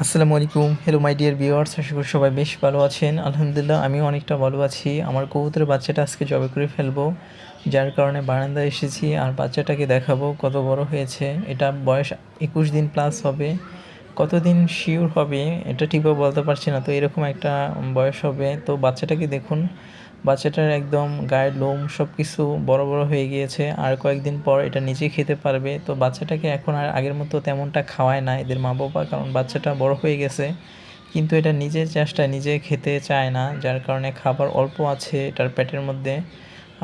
আসসালামু আলাইকুম। Hello my dear viewers, আশা করি সবাই বেশ ভালো আছেন। আলহামদুলিল্লাহ আমিও অনেকটা ভালো আছি। আমার কবুতরের বাচ্চাটা আজকে জবাই করে ফেলবো। যার কারণে বারান্দায় এসেছি আর বাচ্চাটাকে দেখাবো কত বড় হয়েছে। এটা বয়স ২১ দিন প্লাস হবে। কতদিন শিওর হবে এটা ঠিকভাবে বলতে পারছি না। তো এরকম একটা বয়স হবে। তো বাচ্চাটাকে দেখুন। বাচ্চাটার একদম গায়ের লোম সব কিছু বড় বড় হয়ে গিয়েছে। আর কয়েকদিন পর এটা নিজেই খেতে পারবে। তো বাচ্চাটাকে এখন আর আগের মতো তেমনটা খাওয়ায় না এদের মা বাবা, কারণ বাচ্চাটা বড় হয়ে গেছে। কিন্তু এটা নিজের চেষ্টায় নিজে খেতে চায় না, যার কারণে খাবার অল্প আছে এটার পেটের মধ্যে।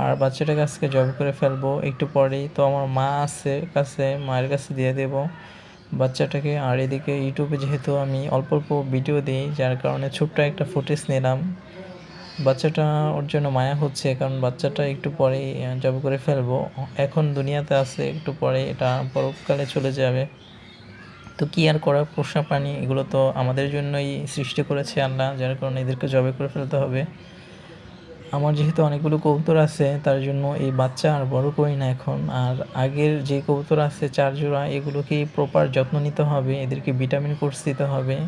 আর বাচ্চাটাকে আজকে জবাই করে ফেলবো একটু পরেই। তো আমার মা আছে কাছে, মায়ের কাছে দিয়ে দেবো বাচ্চাটাকে। আর এদিকে ইউটিউবে যেহেতু আমি অল্প অল্প ভিডিও দিই, যার কারণে ছোট্ট একটা ফুটেজ নিলাম। বাচ্চাটা ওর জন্য মায়া হচ্ছে, কারণ বাচ্চাটা একটু পরেই জবাই করে ফেলবো। এখন দুনিয়াতে আছে, একটু পরে এটা পরকালে চলে যাবে। তো কী আর করা, পোষা প্রাণী এগুলো তো আমাদের জন্যই সৃষ্টি করেছে আল্লাহ, যার কারণে এদেরকে জবাই করে ফেলতে হবে। আমার যেহেতু অনেকগুলো কবুতর আছে, তার জন্য এই বাচ্চা আর বড় করি না এখন। আর আগের যে কবুতর আছে ৪ জোড়া, এগুলোকে প্রপার যত্ন নিতে হবে, এদেরকে ভিটামিন কোর্স দিতে হবে।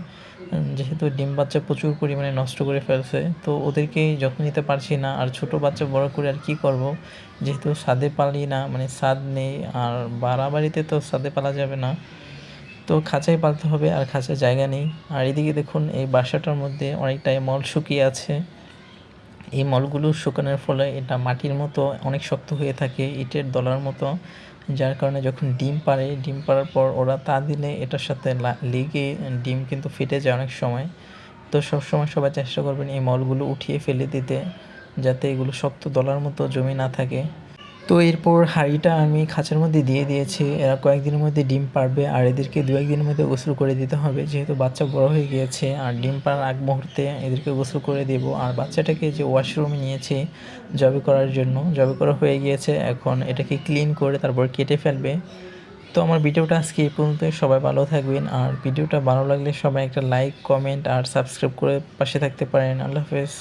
যেহেতু ডিম বাচ্চা প্রচুর পরিমাণে নষ্ট করে ফেলছে, তো ওদেরকেই যত্ন নিতে পারছি না। আর ছোট বাচ্চা বড় করে আর কী করব, যেহেতু ছাদে পালি না, মানে ছাদ নেই। আর বাড়িতে তো ছাদে পালা যাবে না, তো খাঁচায় পালতে হবে, আর খাঁচায় জায়গা নেই। আর এদিকে দেখুন, এই বাসাটার মধ্যে অনেকটাই মল শুকিয়ে আছে। এই মলগুলো শুকানোর ফলে এটা মাটির মতো অনেক শক্ত হয়ে থাকে, ইটের দলার মতো। যার কারণে যখন ডিম পাড়ে, ডিম পাড়ার পর ওরা তা দিলে এটার সাথে লেগে ডিম কিন্তু ফেটে যায় অনেক সময়। তো সবসময় সবাই চেষ্টা করবেন এই মলগুলো উঠিয়ে ফেলে দিতে, যাতে এগুলো শক্ত দলার মতো জমে না থাকে। তো এরপর হাঁড়িটা আমি খাঁচার মধ্যে দিয়ে দিয়েছি। এরা কয়েকদিনের মধ্যে ডিম পাড়বে, আর এদেরকে ২-১ দিনের মধ্যে গোসল করে দিতে হবে, যেহেতু বাচ্চা বড় হয়ে গিয়েছে। আর ডিম পাড়ার আগ মুহূর্তে এদেরকে গোসল করে দেব। আর বাচ্চাটাকে যে ওয়াশরুমে নিয়েছি জবাই করার জন্য, জবাই করা হয়ে গিয়েছে, এখন এটাকে ক্লিন করে তারপর কেটে ফেলবে। তো আমার ভিডিওটা আজকে এই পর্যন্তই। সবাই ভালো থাকবেন। আর ভিডিওটা ভালো লাগলে সবাই একটা লাইক, কমেন্ট আর সাবস্ক্রাইব করে পাশে থাকতে পারেন। আল্লাহ হাফেজ।